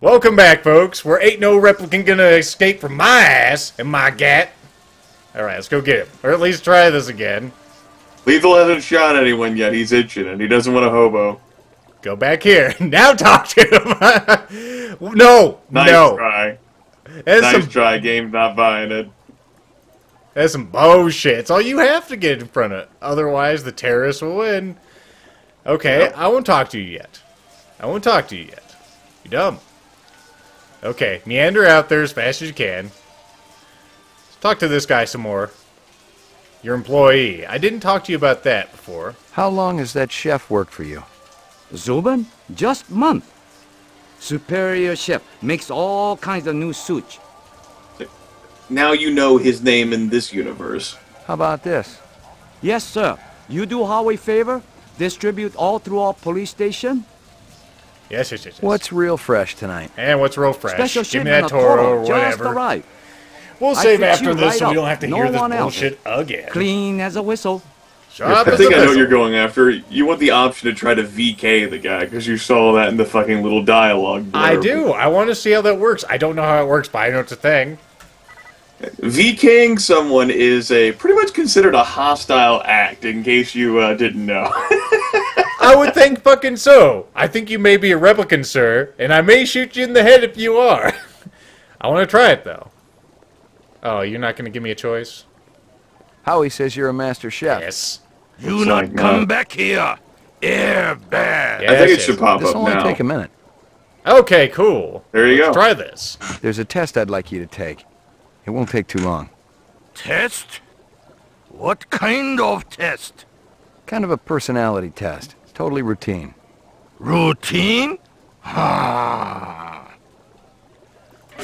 Welcome back, folks. Where ain't no replicant gonna escape from my ass and my gat. Alright, let's go get him. Or at least try this again. Lethal hasn't shot anyone yet. He's itching, and he doesn't want a hobo. Go back here. Now talk to him. No. Nice try. Nice try. Game's not buying it. That's some bullshit. It's all you have to get in front of. Otherwise, the terrorists will win. Okay, yep. I won't talk to you yet. You dumb. Okay, meander out there as fast as you can. Let's talk to this guy some more. Your employee. I didn't talk to you about that before. How long has that chef worked for you? Zuben? Just month. Superior chef makes all kinds of new sushi. Now you know his name in this universe. How about this? Yes, sir. You do Howie favor? Distribute all through our police station? Yes. What's real fresh tonight? And what's real fresh? Special Give me that shipment of Toro or Just whatever. arrived. We'll save fix after you this right so we up. don't have to No hear this one else. bullshit again. Clean as a whistle. Sharp I as think a I know what whistle. you're going after. You want the option to try to VK the guy, because you saw that in the fucking little dialogue blurb. I do. I want to see how that works. I don't know how it works, but I know it's a thing. VKing someone is pretty much considered a hostile act, in case you didn't know. I would think fucking so. I think you may be a replicant, sir, and I may shoot you in the head if you are. I want to try it, though. Oh, you're not going to give me a choice? Howie says you're a master chef. Yes. Do not come back here. Air bad. Yes, I think it should pop This'll up only now. take a minute. Okay, cool. There you go. Let's try this. There's a test I'd like you to take. It won't take too long. Test? What kind of test? Kind of a personality test. It's totally routine. Routine? Ah.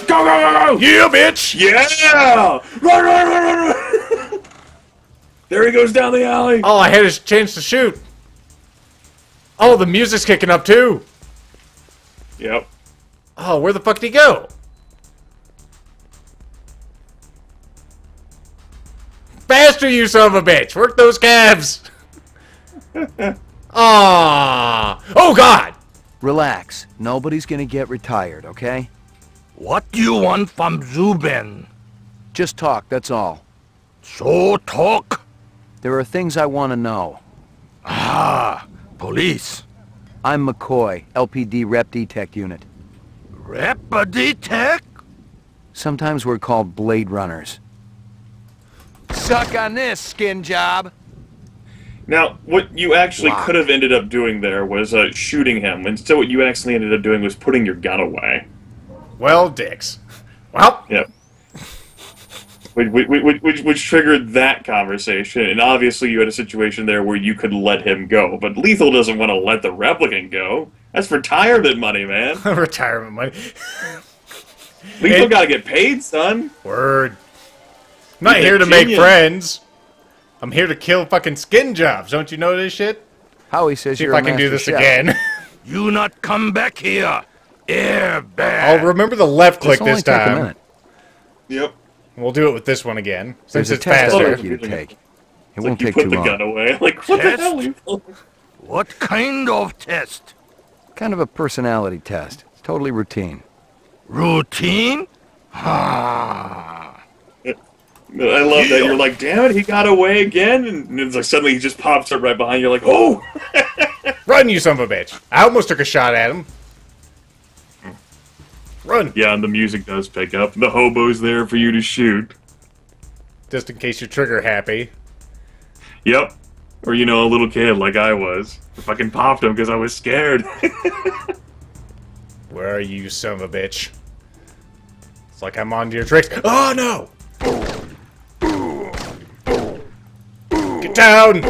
Go! Yeah, bitch! Yeah! Run! There he goes down the alley. Oh, I had a chance to shoot. Oh, the music's kicking up, too. Yep. Oh, where the fuck did he go? Faster, you son of a bitch! Work those calves! Ah! Oh, God! Relax. Nobody's gonna get retired, okay? What do you want from Zuben? Just talk, that's all. So talk. There are things I want to know. Ah, police. I'm McCoy, LPD Rep Detect Unit. Rep detect? Sometimes we're called Blade Runners. Suck on this, skin job! Now, what you actually could have ended up doing there was shooting him. Instead, what you actually ended up doing was putting your gun away. Well, dicks. Well. Yep. Which triggered that conversation, and obviously you had a situation there where you could let him go, but Lethal doesn't want to let the replicant go. That's retirement money, man. Retirement money. Lethal gotta get paid, son. Word. I'm not here to make friends. I'm here to kill fucking skin jobs. Don't you know this shit? Howie says See if you're I a can do master this chef. again. You not come back here. Air bad. I'll remember the left click This'll this only take a time. minute. Yep. We'll do it with this one again, since There's a it's test I'd faster. like you to take. It Like won't you take put too the long. gun away. Like, what the Test? hell, Lethal? What kind of test? Kind of a personality test. It's totally routine. Routine? Ah. I love that. You're like, damn it, he got away again? And it's like suddenly he just pops up right behind you. You're like, oh! Run, you son of a bitch. I almost took a shot at him. Run. Yeah, and the music does pick up. The hobo's there for you to shoot. Just in case you're trigger happy. Yep. Or, you know, a little kid like I was. I fucking popped him because I was scared. Where are you, son of a bitch? It's like I'm on to your tricks. Oh, no! Get down!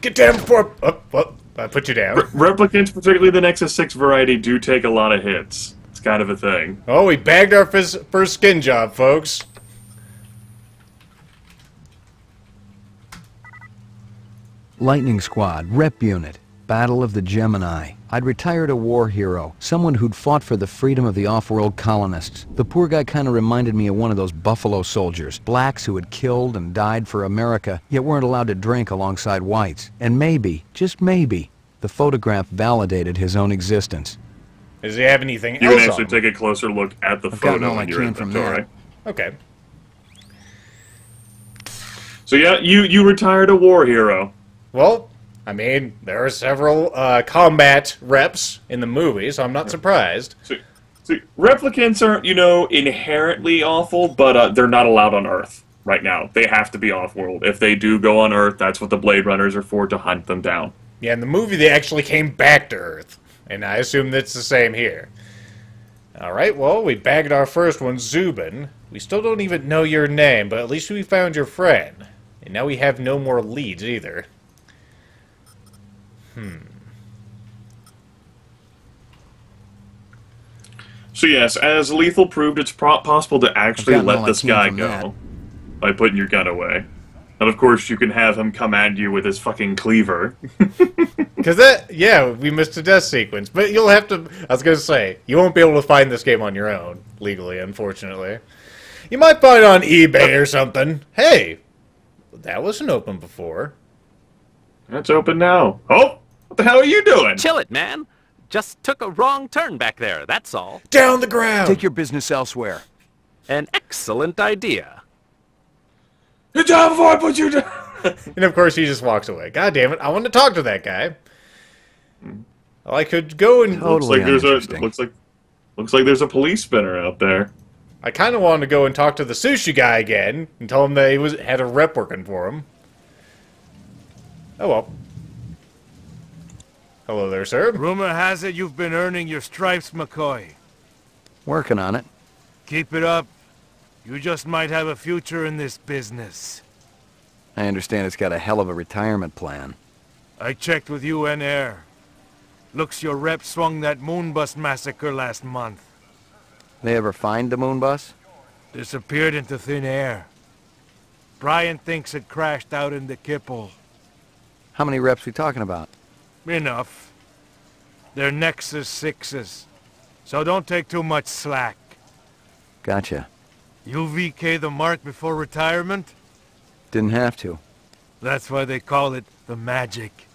Get down before... Oh, I put you down. Replicants, particularly the Nexus 6 variety, do take a lot of hits. It's kind of a thing. Oh, we bagged our first skin job, folks. Lightning Squad, Rep Unit, Battle of the Gemini. I'd retired a war hero, someone who'd fought for the freedom of the off-world colonists. The poor guy kind of reminded me of one of those Buffalo Soldiers, blacks who had killed and died for America, yet weren't allowed to drink alongside whites. And maybe, just maybe, the photograph validated his own existence. Does he have anything You else can actually on take a closer look at the I've gotten photo all I in your can from inventory. that. Okay. So yeah, you retired a war hero. Well, I mean, there are several combat reps in the movie, so I'm not surprised. So replicants aren't, inherently awful, but they're not allowed on Earth right now. They have to be off-world. If they do go on Earth, that's what the Blade Runners are for, to hunt them down. Yeah, in the movie they actually came back to Earth, and I assume that's the same here. Alright, well, we bagged our first one, Zubin. We still don't even know your name, but at least we found your friend. And now we have no more leads either. So yes, as Lethal proved, it's possible to actually gotten all let I this can guy from go that. by putting your gun away. And of course, you can have him come at you with his fucking cleaver. Because that, yeah, we missed a death sequence. But you'll have to, I was going to say, you won't be able to find this game on your own, legally, unfortunately. You might find it on eBay or something. Hey, that wasn't open before. It's open now. Oh, what the hell are you doing? Chill it, man. Just took a wrong turn back there, that's all. Down the ground! Take your business elsewhere. An excellent idea. Good job before I put you down. And of course he just walks away. God damn it, I want to talk to that guy. Well, I could go and... Totally looks uninteresting. like there's a police spinner out there. I kind of wanted to go and talk to the sushi guy again and tell him that he had a rep working for him. Oh well. Hello there, sir. Rumor has it you've been earning your stripes, McCoy. Working on it. Keep it up. You just might have a future in this business. I understand it's got a hell of a retirement plan. I checked with UN Air. Looks your rep swung that moon bus massacre last month. They ever find the moon bus? Disappeared into thin air. Brian thinks it crashed out in the Kipple. How many reps we talking about? Enough. They're Nexus 6s. So don't take too much slack. Gotcha. You VK the mark before retirement? Didn't have to. That's why they call it the magic.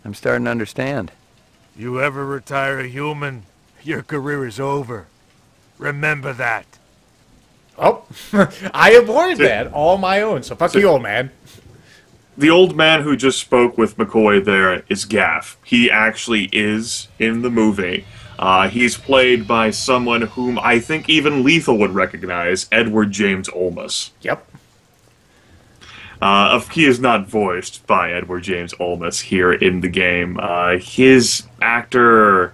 I'm starting to understand. You ever retire a human, your career is over. Remember that. Oh, I avoided that all my own, so fuck you, old man. The old man who just spoke with McCoy there is Gaff. He actually is in the movie. He's played by someone whom I think even Lethal would recognize, Edward James Olmos. Yep. He is not voiced by Edward James Olmos here in the game. His actor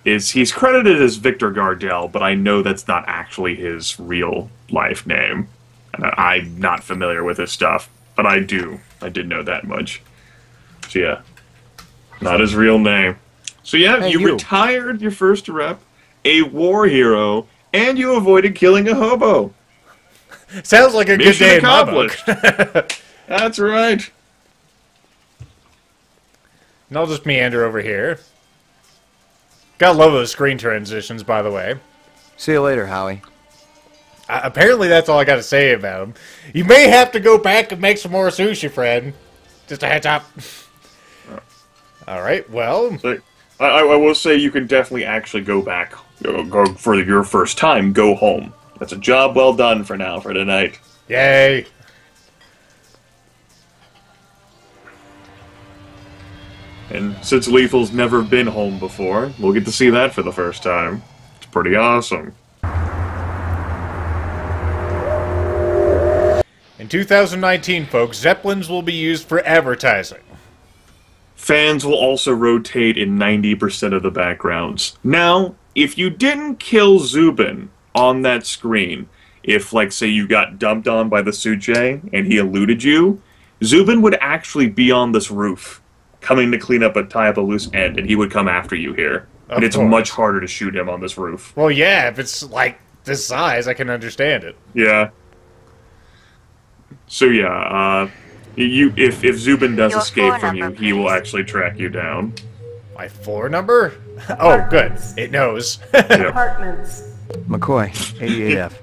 he's credited as Victor Gardell, but I know that's not actually his real life name. I'm not familiar with his stuff, but I did know that much. So yeah, not his real name. So yeah, Hey, you you. retired your first rep, a war hero, and you avoided killing a hobo. Sounds like a good Mission day in my book. accomplished. That's right. And I'll just meander over here. Gotta love those screen transitions, by the way. See you later, Howie. Apparently that's all I gotta say about him. You may have to go back and make some more sushi, friend. Just a heads up. Alright, well... So, I will say you can definitely actually go back. Go for your first time, go home. That's a job well done for now, for tonight. Yay! And since Lethal's never been home before, we'll get to see that for the first time. It's pretty awesome. In 2019, folks, Zeppelins will be used for advertising. Fans will also rotate in 90% of the backgrounds. Now, if you didn't kill Zubin on that screen, if, like, say you got dumped on by the Suche and he eluded you, Zubin would actually be on this roof, coming to clean up tie up a loose end, and he would come after you here. And it's course. much harder to shoot him on this roof. Well, yeah, if it's, like, this size, I can understand it. Yeah. So yeah, if Zubin does Your escape phone from you, number, he will please. actually track you down. My floor number? Oh, good. It knows. Yeah. Apartments. McCoy, 88F.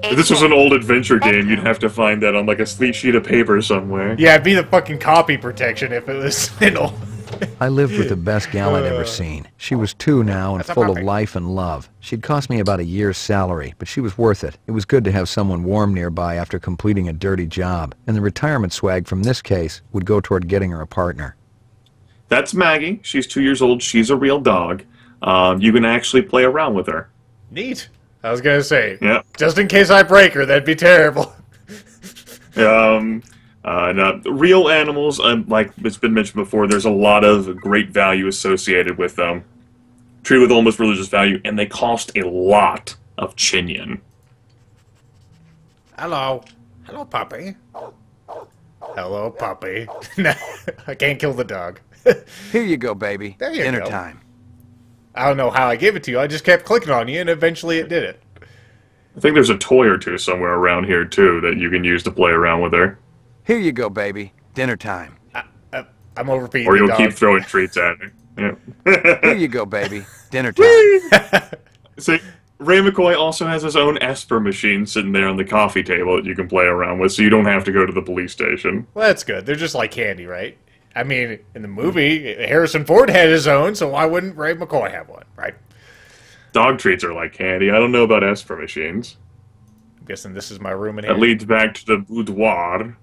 If this was an old adventure game, you'd have to find that on like a sheet of paper somewhere. Yeah, it'd be the fucking copy protection if it was, I lived with the best gal I'd ever seen. She was 2 now and That's a full of puppy. life and love. She'd cost me about a year's salary, but she was worth it. It was good to have someone warm nearby after completing a dirty job, and the retirement swag from this case would go toward getting her a partner. That's Maggie. She's 2 years old. She's a real dog. You can actually play around with her. Neat. I was gonna say, Yeah. just in case I break her, that'd be terrible. Now, real animals, like it's been mentioned before, there's a lot of great value associated with them. Treated with almost religious value, and they cost a lot of chinion. Hello. Hello, puppy. Hello, puppy. I can't kill the dog. Here you go, baby. There you Dinner go. time. I don't know how I gave it to you. I just kept clicking on you, and eventually it did it. I think there's a toy or two somewhere around here, too, that you can use to play around with her. Here you go, baby. Dinner time. I'm overfeeding Or the you'll dog. keep throwing treats at me. Yeah. Here you go, baby. Dinner time. See, Ray McCoy also has his own Esper machine sitting there on the coffee table that you can play around with, so you don't have to go to the police station. Well, that's good. They're just like candy, right? I mean, in the movie, Harrison Ford had his own, so why wouldn't Ray McCoy have one, right? Dog treats are like candy. I don't know about Esper machines. I'm guessing this is my room in here. That leads back to the boudoir.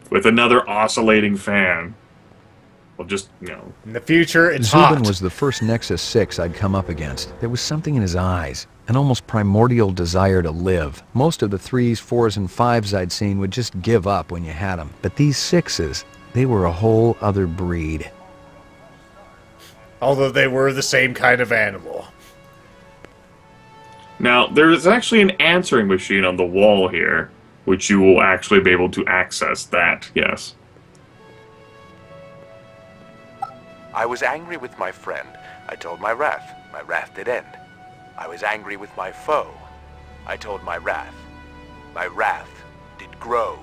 With another oscillating fan. Well, just, you know. In the future, it's Zubin hot. was the first Nexus 6 I'd come up against. There was something in his eyes, an almost primordial desire to live. Most of the 3s, 4s, and 5s I'd seen would just give up when you had them. But these 6s, they were a whole other breed. Although they were the same kind of animal. Now, there is actually an answering machine on the wall here, which you will actually be able to access that, yes. I was angry with my friend. I told my wrath. My wrath did end. I was angry with my foe. I told my wrath. My wrath did grow.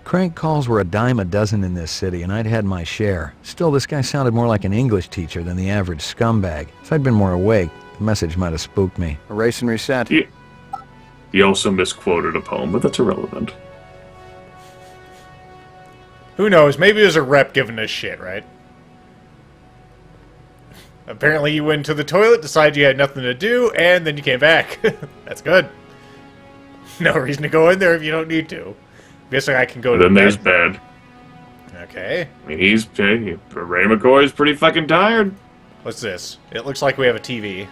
Crank calls were a dime a dozen in this city, and I'd had my share. Still, this guy sounded more like an English teacher than the average scumbag. If I'd been more awake, the message might have spooked me. Erase and reset. He also misquoted a poem, but that's irrelevant. Who knows? Maybe it was a rep giving us shit, right? Apparently you went to the toilet, decided you had nothing to do, and then you came back. That's good. No reason to go in there if you don't need to. Guessing I can go to Then bed. there's bed. Okay. I mean, Ray McCoy's pretty fucking tired. What's this? It looks like we have a TV.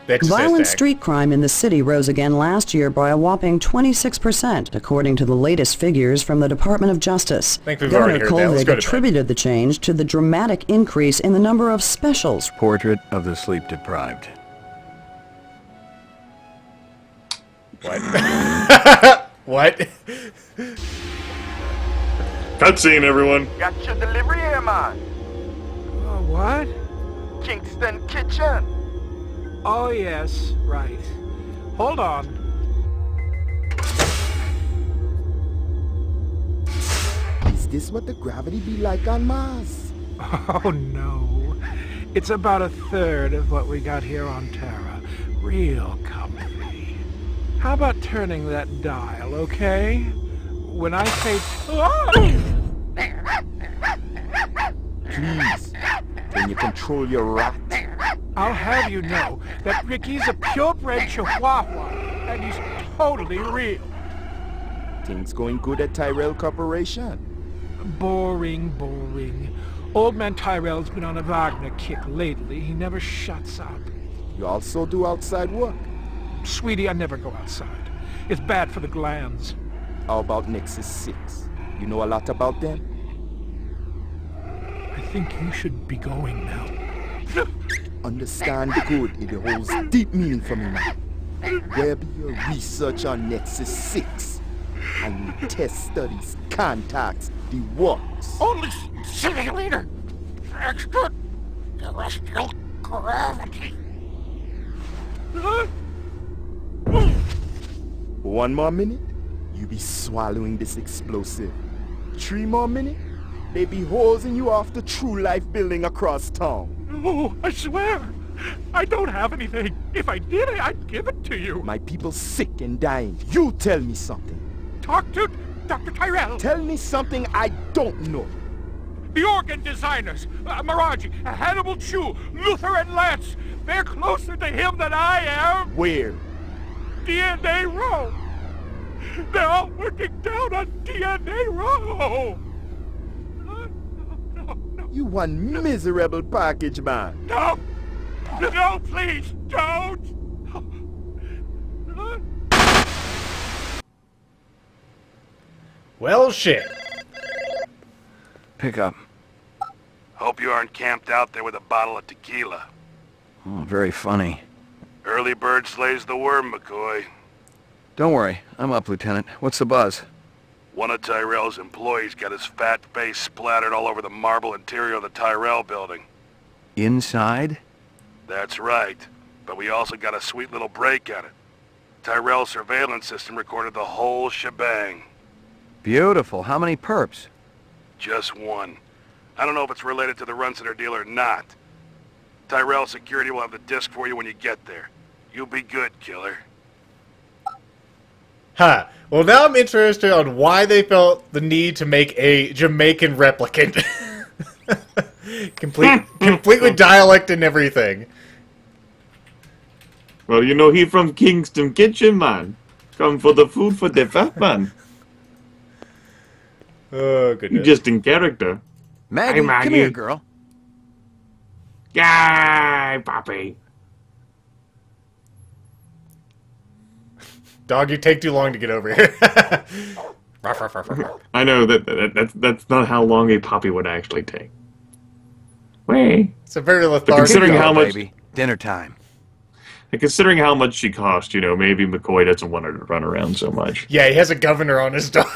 That just says Violent tag. street crime in the city rose again last year by a whopping 26%, according to the latest figures from the Department of Justice. I think we've already Governor heard that. Let's Kohlvig go to bed. attributed the change to the dramatic increase in the number of specials. Portrait of the sleep deprived. What? What? Cutscene, everyone. Got your delivery here, man. What? Kingston Kitchen. Oh, yes, right. Hold on. Is this what the gravity be like on Mars? Oh, no. It's about a third of what we got here on Terra. Real comfy. How about turning that dial, okay? When I say... Please, can you control your rat? I'll have you know that Ricky's a purebred Chihuahua, and he's totally real. Things going good at Tyrell Corporation? Boring, boring. Old man Tyrell's been on a Wagner kick lately. He never shuts up. You also do outside work? Sweetie, I never go outside. It's bad for the glands. How about Nexus 6? You know a lot about them? I think you should be going now. Understand good, it holds deep meaning for me now. Where be your research on Nexus 6? And your test studies, contacts, the works? Only simulator extraterrestrial gravity. One more minute, you be swallowing this explosive. 3 more minutes, they be hosing you off the True Life building across town. No, I swear. I don't have anything. If I did, I'd give it to you. My people sick and dying. You tell me something. Talk to Dr. Tyrell! Tell me something I don't know. The organ designers, Miraji, Hannibal Chew, Luther, and Lance. They're closer to him than I am. Where? DNA Row. They're all working down on DNA Row. No. You one miserable package man. No, please, don't. Well, shit. Pick up. Hope you aren't camped out there with a bottle of tequila. Oh, very funny. Early bird slays the worm, McCoy. Don't worry, I'm up, Lieutenant. What's the buzz? One of Tyrell's employees got his fat face splattered all over the marble interior of the Tyrell building. Inside? That's right. But we also got a sweet little break at it. Tyrell's surveillance system recorded the whole shebang. Beautiful. How many perps? Just one. I don't know if it's related to the Runciter deal or not. Tyrell security will have the disc for you when you get there. You'll be good, killer. Huh. Well, now I'm interested on why they felt the need to make a Jamaican replicant. complete with dialect and everything. Well, you know, he from Kingston Kitchen, man. Come for the food for the fat man. Oh, goodness. Just in character. Maggie, Hey, Maggie. come here, girl. Yay, Poppy. Dog, you take too long to get over here. Ruff, ruff, ruff, ruff, ruff. I know that's not how long a puppy would actually take. Wait. It's a very But lethargic considering dog. how much, Baby. Dinner time. and considering how much she cost, you know, maybe McCoy doesn't want her to run around so much. Yeah, he has a governor on his dog.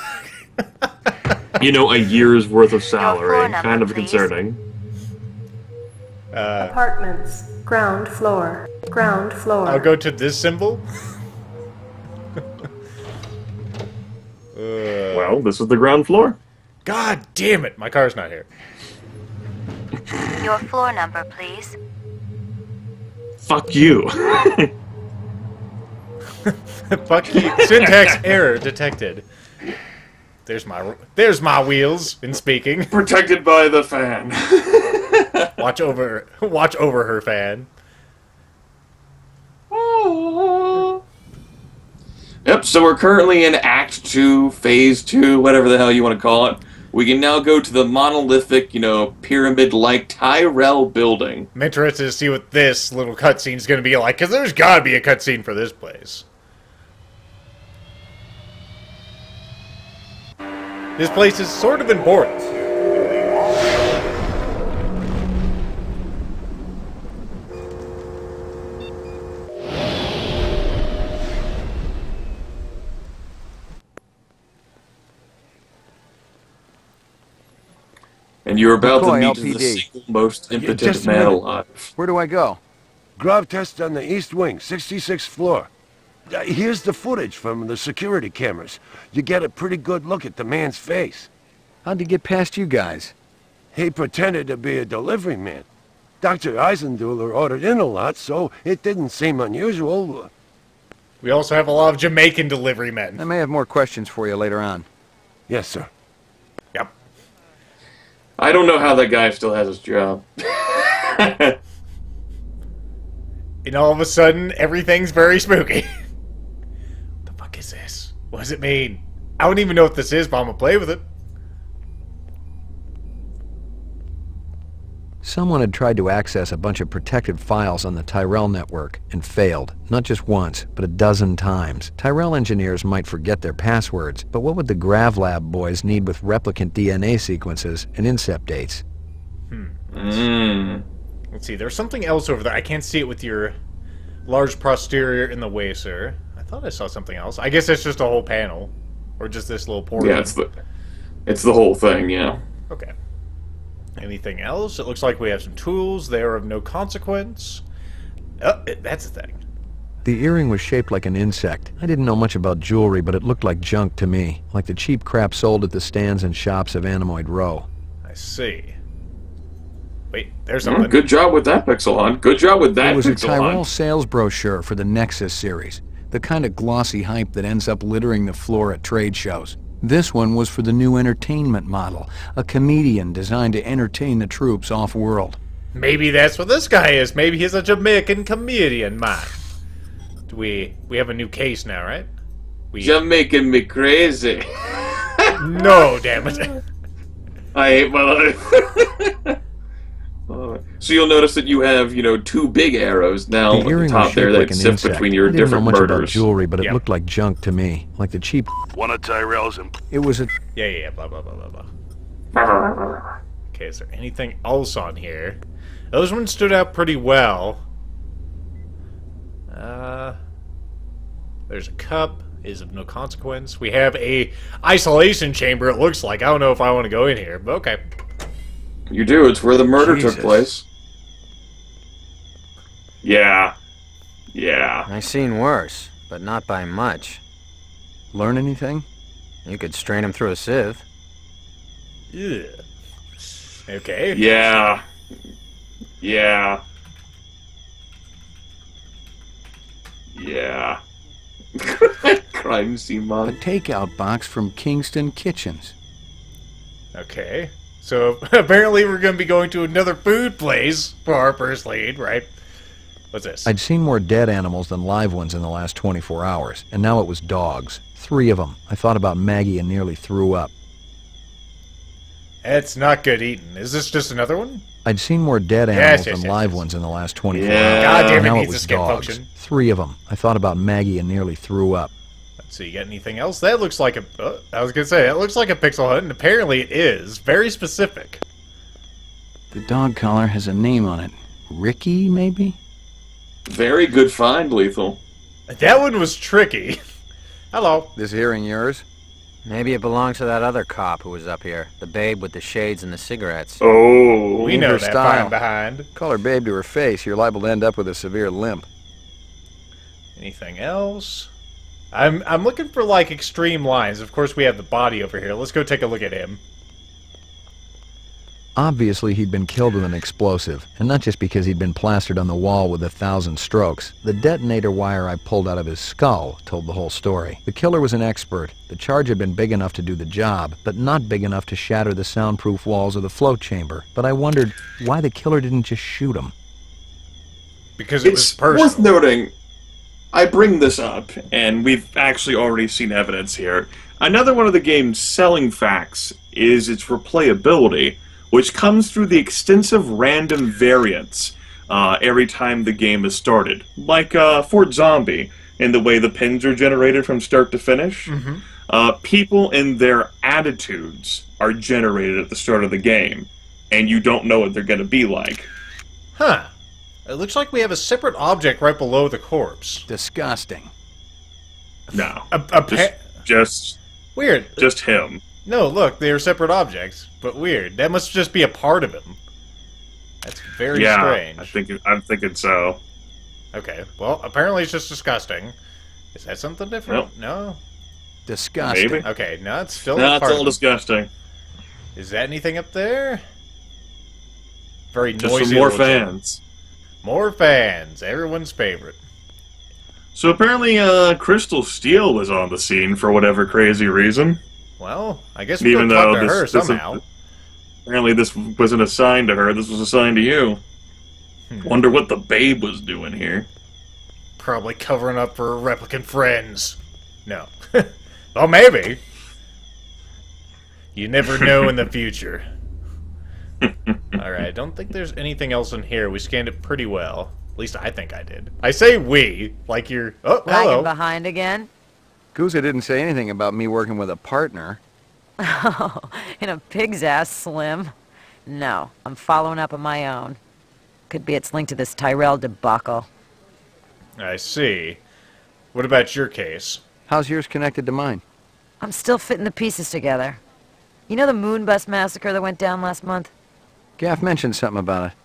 You know, a year's worth of floor salary, number, kind of please. concerning. Apartments. Ground floor. Ground floor. I'll go to this symbol. Well, this is the ground floor. God damn it, my car's not here. Your floor number, please. Fuck you. Fuck you. Syntax error detected. There's my wheels in speaking. Protected by the fan. Watch over her, fan. Yep, so we're currently in Act 2, Phase 2, whatever the hell you want to call it. We can now go to the monolithic, you know, pyramid-like Tyrell building. I'm interested to see what this little cutscene is going to be like, because there's got to be a cutscene for this place. This place is sort of important. And you're about to McCoy, meet the LPD. single most impotent just a man minute. alive. Where do I go? Grub test on the east wing, 66th floor. Here's the footage from the security cameras. You get a pretty good look at the man's face. How'd you get past you guys? He pretended to be a delivery man. Dr. Eisenduler ordered in a lot, so it didn't seem unusual. We also have a lot of Jamaican delivery men. I may have more questions for you later on. Yes, sir. Yep. I don't know how that guy still has his job. And all of a sudden, everything's very spooky. What the fuck is this? What does it mean? I don't even know what this is, but I'm gonna play with it. Someone had tried to access a bunch of protected files on the Tyrell network and failed, not just once, but a dozen times. Tyrell engineers might forget their passwords, but what would the GravLab boys need with replicant DNA sequences and incept dates? Let's see, there's something else over there. I can't see it with your large posterior in the way, sir. I thought I saw something else. I guess it's just a whole panel. Or just this little portal. Yeah, it's the whole thing, yeah. Okay. Anything else? It looks like we have some tools. They are of no consequence. Oh, that's the thing. The earring was shaped like an insect. I didn't know much about jewelry, but it looked like junk to me, like the cheap crap sold at the stands and shops of Animoid Row. I see. Wait, there's something. Good job with that, Pixelon. Good job with that, It was a Pixelon. Tyrell sales brochure for the Nexus series, the kind of glossy hype that ends up littering the floor at trade shows. This one was for the new entertainment model, a comedian designed to entertain the troops off-world. Maybe that's what this guy is. Maybe he's a Jamaican comedian, man. We have a new case now, right? You're making me crazy. No, damn it. I hate my life. So you'll notice that you have, you know, 2 big arrows now The at the earring top was there shaped that like an sit insect. between your I didn't know different much about murders. jewelry, but it looked like junk to me, like the cheap. One of Tyrell's It was a. Yeah, blah, blah, blah, blah, blah. Okay, is there anything else on here? Those ones stood out pretty well. There's a cup. Is of no consequence. We have a isolation chamber, it looks like. I don't know if I want to go in here, but okay. You do. It's where the murder took place. Yeah. I've seen worse, but not by much. Learn anything? You could strain him through a sieve. Yeah. Okay. Yeah. Crime scene A mod. takeout box from Kingston Kitchens. Okay. So apparently we're going to be going to another food place for our first lead, right? What's this? I'd seen more dead animals than live ones in the last 24 hours, and now it was dogs. 3 of them. I thought about Maggie and nearly threw up. It's not good eating. Is this just another one? I'd seen more dead animals than live ones in the last 24 hours. God damn it, now needs it a was skip dogs. function. 3 of them. I thought about Maggie and nearly threw up. Let's see, you got anything else? That looks like a... I was going to say, that looks like a pixel hunt, and apparently it is. Very specific. The dog collar has a name on it. Ricky, maybe? Very good find, Lethal. That one was tricky. Hello. This hearing yours? Maybe it belongs to that other cop who was up here. The babe with the shades and the cigarettes. Oh. We know that fine behind. Call her babe to her face. You're liable to end up with a severe limp. Anything else? I'm looking for, like, extreme lines. Of course, we have the body over here. Let's go take a look at him. Obviously, he'd been killed with an explosive, and not just because he'd been plastered on the wall with 1,000 strokes. The detonator wire I pulled out of his skull told the whole story. The killer was an expert. The charge had been big enough to do the job, but not big enough to shatter the soundproof walls of the float chamber. But I wondered why the killer didn't just shoot him. Because it was personal. Worth noting, I bring this up, and we've actually already seen evidence here. Another one of the game's selling facts is its replayability, which comes through the extensive random variants every time the game is started. Like Fort Zombie, in the way the pins are generated from start to finish. People and their attitudes are generated at the start of the game, and you don't know what they're going to be like. Huh. It looks like we have a separate object right below the corpse. Disgusting. No. Just weird. Just him. No, look, they are separate objects, but weird. That must just be a part of him. That's very strange. I'm thinking so. Okay, well, apparently it's just disgusting. Is that something different? No. Disgusting. Maybe. Okay, no, it's still No, a it's part all of him. disgusting. Is that anything up there? Very Just noisy. some more little gym. fans. More fans. Everyone's favorite. So apparently, Crystal Steele was on the scene for whatever crazy reason. Well, I guess we Even can talk though to her this somehow. apparently this wasn't assigned to her, this was assigned to you. Wonder what the babe was doing here. Probably covering up for her replicant friends. No. Well, maybe. You never know in the future. Alright, I don't think there's anything else in here. We scanned it pretty well. At least I think I did. I say we, like you're... Oh, Lagging hello. behind again? Guza didn't say anything about me working with a partner. Oh, in a pig's ass, Slim. No, I'm following up on my own. Could be it's linked to this Tyrell debacle. I see. What about your case? How's yours connected to mine? I'm still fitting the pieces together. You know the Moonbus massacre that went down last month? Gaff mentioned something about it.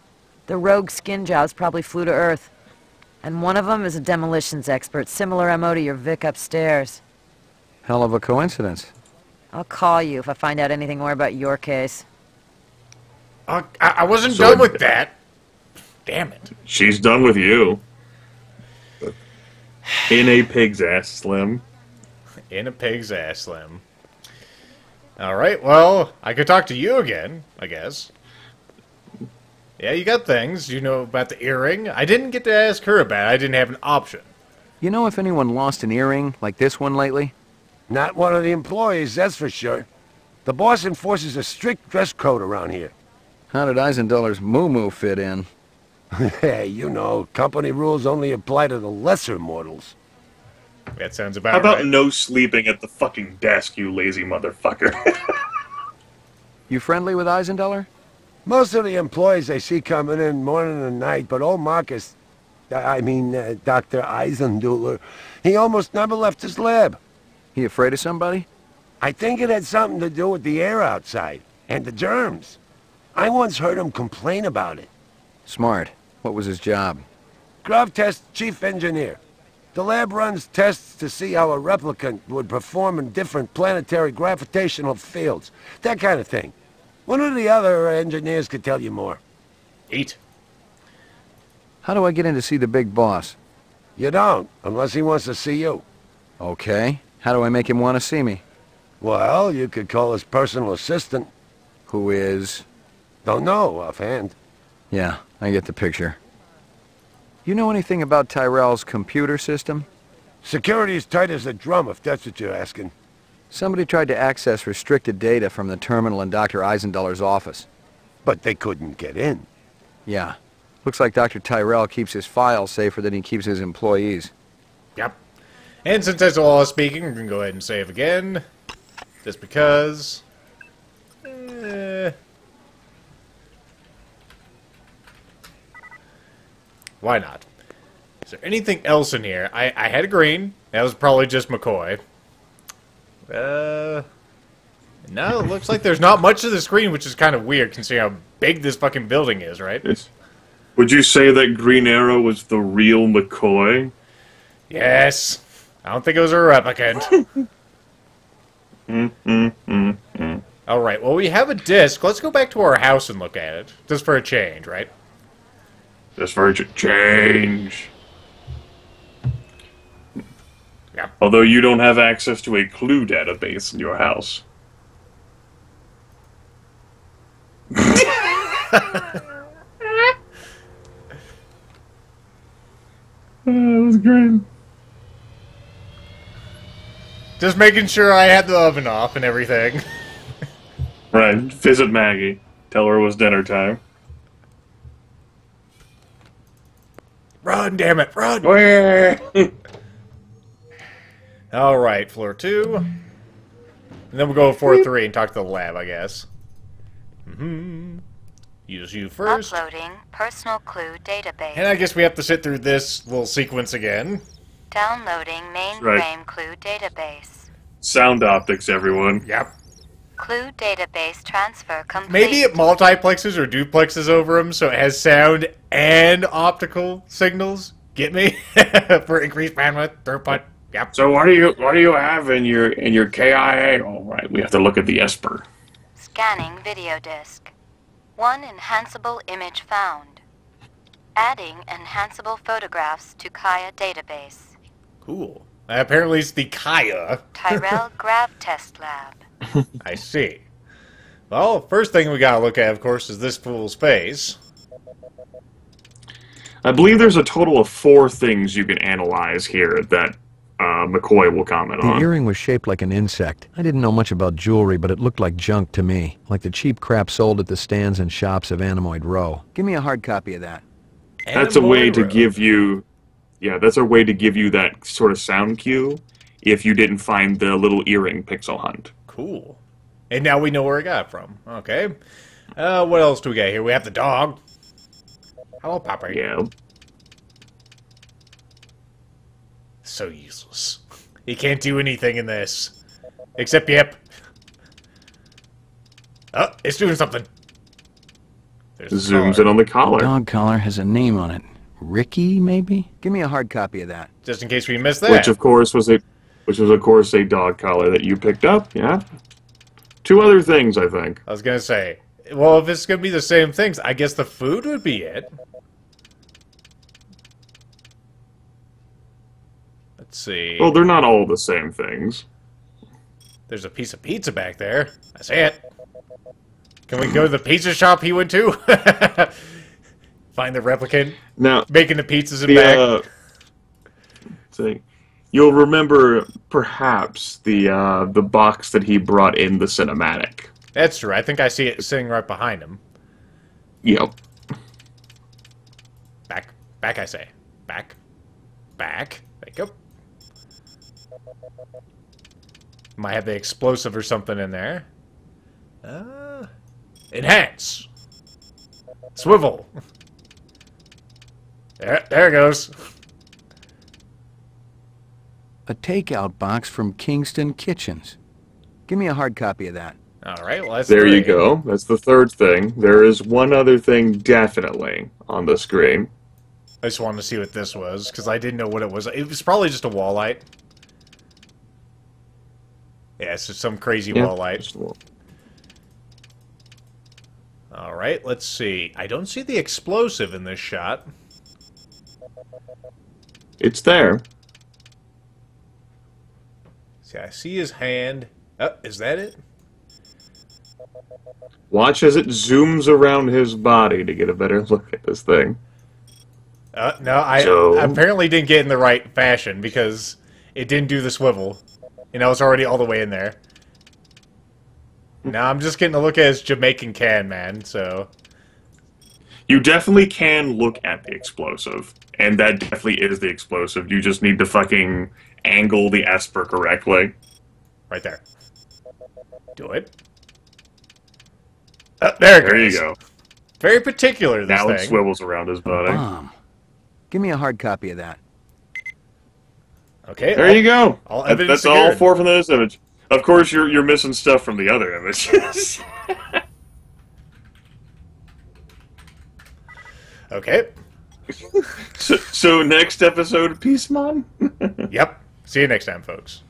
The rogue skin jobs probably flew to Earth. And one of them is a demolitions expert, similar MO to your Vic upstairs. Hell of a coincidence. I'll call you if I find out anything more about your case. I wasn't done with that. Damn it. She's done with you. In a pig's ass, Slim. In a pig's ass, Slim. Alright, well, I could talk to you again, I guess. Yeah, you got things. You know about the earring. I didn't get to ask her about it. I didn't have an option. You know if anyone lost an earring like this one lately? Not one of the employees, that's for sure. The boss enforces a strict dress code around here. How did Eisendoller's moo-moo fit in? Hey, you know, company rules only apply to the lesser mortals. That sounds about How about right. no sleeping at the fucking desk, you lazy motherfucker? You friendly with Eisendoller? Most of the employees I see coming in morning and night, but old Marcus, Dr. Eisendoller, he almost never left his lab. He afraid of somebody? I think it had something to do with the air outside, and the germs. I once heard him complain about it. Smart. What was his job? Grav Test Chief Engineer. The lab runs tests to see how a replicant would perform in different planetary gravitational fields. That kind of thing. One of the other engineers could tell you more. Eat. How do I get in to see the big boss? You don't, unless he wants to see you. Okay. How do I make him want to see me? Well, you could call his personal assistant. Who is? Don't know, offhand. Yeah, I get the picture. You know anything about Tyrell's computer system? Security's tight as a drum, if that's what you're asking. Somebody tried to access restricted data from the terminal in Dr. Eisendoller's office. But they couldn't get in. Yeah. Looks like Dr. Tyrell keeps his files safer than he keeps his employees. Yep. And since that's all I was speaking, we're going to go ahead and save again. Just because... Why not? Is there anything else in here? I had a green. That was probably just McCoy. No, it looks like there's not much of the screen, which is kind of weird considering how big this fucking building is, right? Yes. Would you say that Green Arrow was the real McCoy? Yes. I don't think it was a replicant. Alright, well we have a disc. Let's go back to our house and look at it. Just for a change, right? Just for a change. Yeah. Although you don't have access to a clue database in your house. That was great. Just making sure I had the oven off and everything. Right, visit Maggie. Tell her it was dinner time. Run, damn it, run! Alright, floor 2. And then we'll go floor 3 and talk to the lab, I guess. Use you first. Uploading personal clue database. And I guess we have to sit through this little sequence again. Downloading mainframe clue database. Sound optics, everyone. Yep. Clue database transfer complete. Maybe it multiplexes or duplexes over them, so it has sound and optical signals. Get me? For increased bandwidth, throughput. Yep. So what do you have in your KIA? All right, we have to look at the Esper. Scanning video disk. One enhanceable image found. Adding enhanceable photographs to Kaya database. Cool. Apparently it's the Kaya. Tyrell Grav Test Lab. I see. Well, first thing we gotta look at, of course, is this fool's face. I believe there's a total of 4 things you can analyze here that McCoy will comment The on. earring was shaped like an insect. I didn't know much about jewelry, but it looked like junk to me. Like the cheap crap sold at the stands and shops of Animoid Row. Give me a hard copy of that. That's a way to give you... Yeah, that's a way to give you that sort of sound cue if you didn't find the little earring pixel hunt. Cool. And now we know where it got from. Okay. What else do we got here? We have the dog. Hello, Papa. Yeah. So useless. He can't do anything in this. Except yep. Oh, it's doing something. Zooms in on the collar. The dog collar has a name on it. Ricky, maybe? Give me a hard copy of that. Just in case we missed that. Which of course was a dog collar that you picked up, yeah? 2 other things, I think. I was gonna say, well, if it's gonna be the same things, I guess the food would be it. Let's see. Well, they're not all the same things. There's a piece of pizza back there. I see it. Can we go to the pizza shop he went to? Find the replicant. Now, making the pizzas in back. You'll remember, perhaps, the box that he brought in the cinematic. That's true. I think I see it sitting right behind him. Yep. Back. Back, I say. Back. Back. Thank you. Might have the explosive or something in there. Enhance. Swivel. There it goes. A takeout box from Kingston Kitchens. Give me a hard copy of that. Alright, well, that's there you go. That's the third thing. There is one other thing definitely on the screen. I just wanted to see what this was, because I didn't know what it was. It was probably just a wall light. Yeah, it's just some crazy wall light. Alright, let's see. I don't see the explosive in this shot. It's there. See, I see his hand. Oh, is that it? Watch as it zooms around his body to get a better look at this thing. No, I apparently didn't get in the right fashion because it didn't do the swivel. You know, it's already all the way in there. Now I'm just getting a look at his Jamaican can, man, so... You definitely can look at the explosive, and that definitely is the explosive. You just need to fucking angle the Esper correctly. Right there. Do it. There it goes. There you go. Very particular, this now thing. It swivels around his body. Give me a hard copy of that. Okay. There you go. That's all four from this image. Of course, you're missing stuff from the other images. Okay. So next episode of Peace Mon? Yep. See you next time, folks.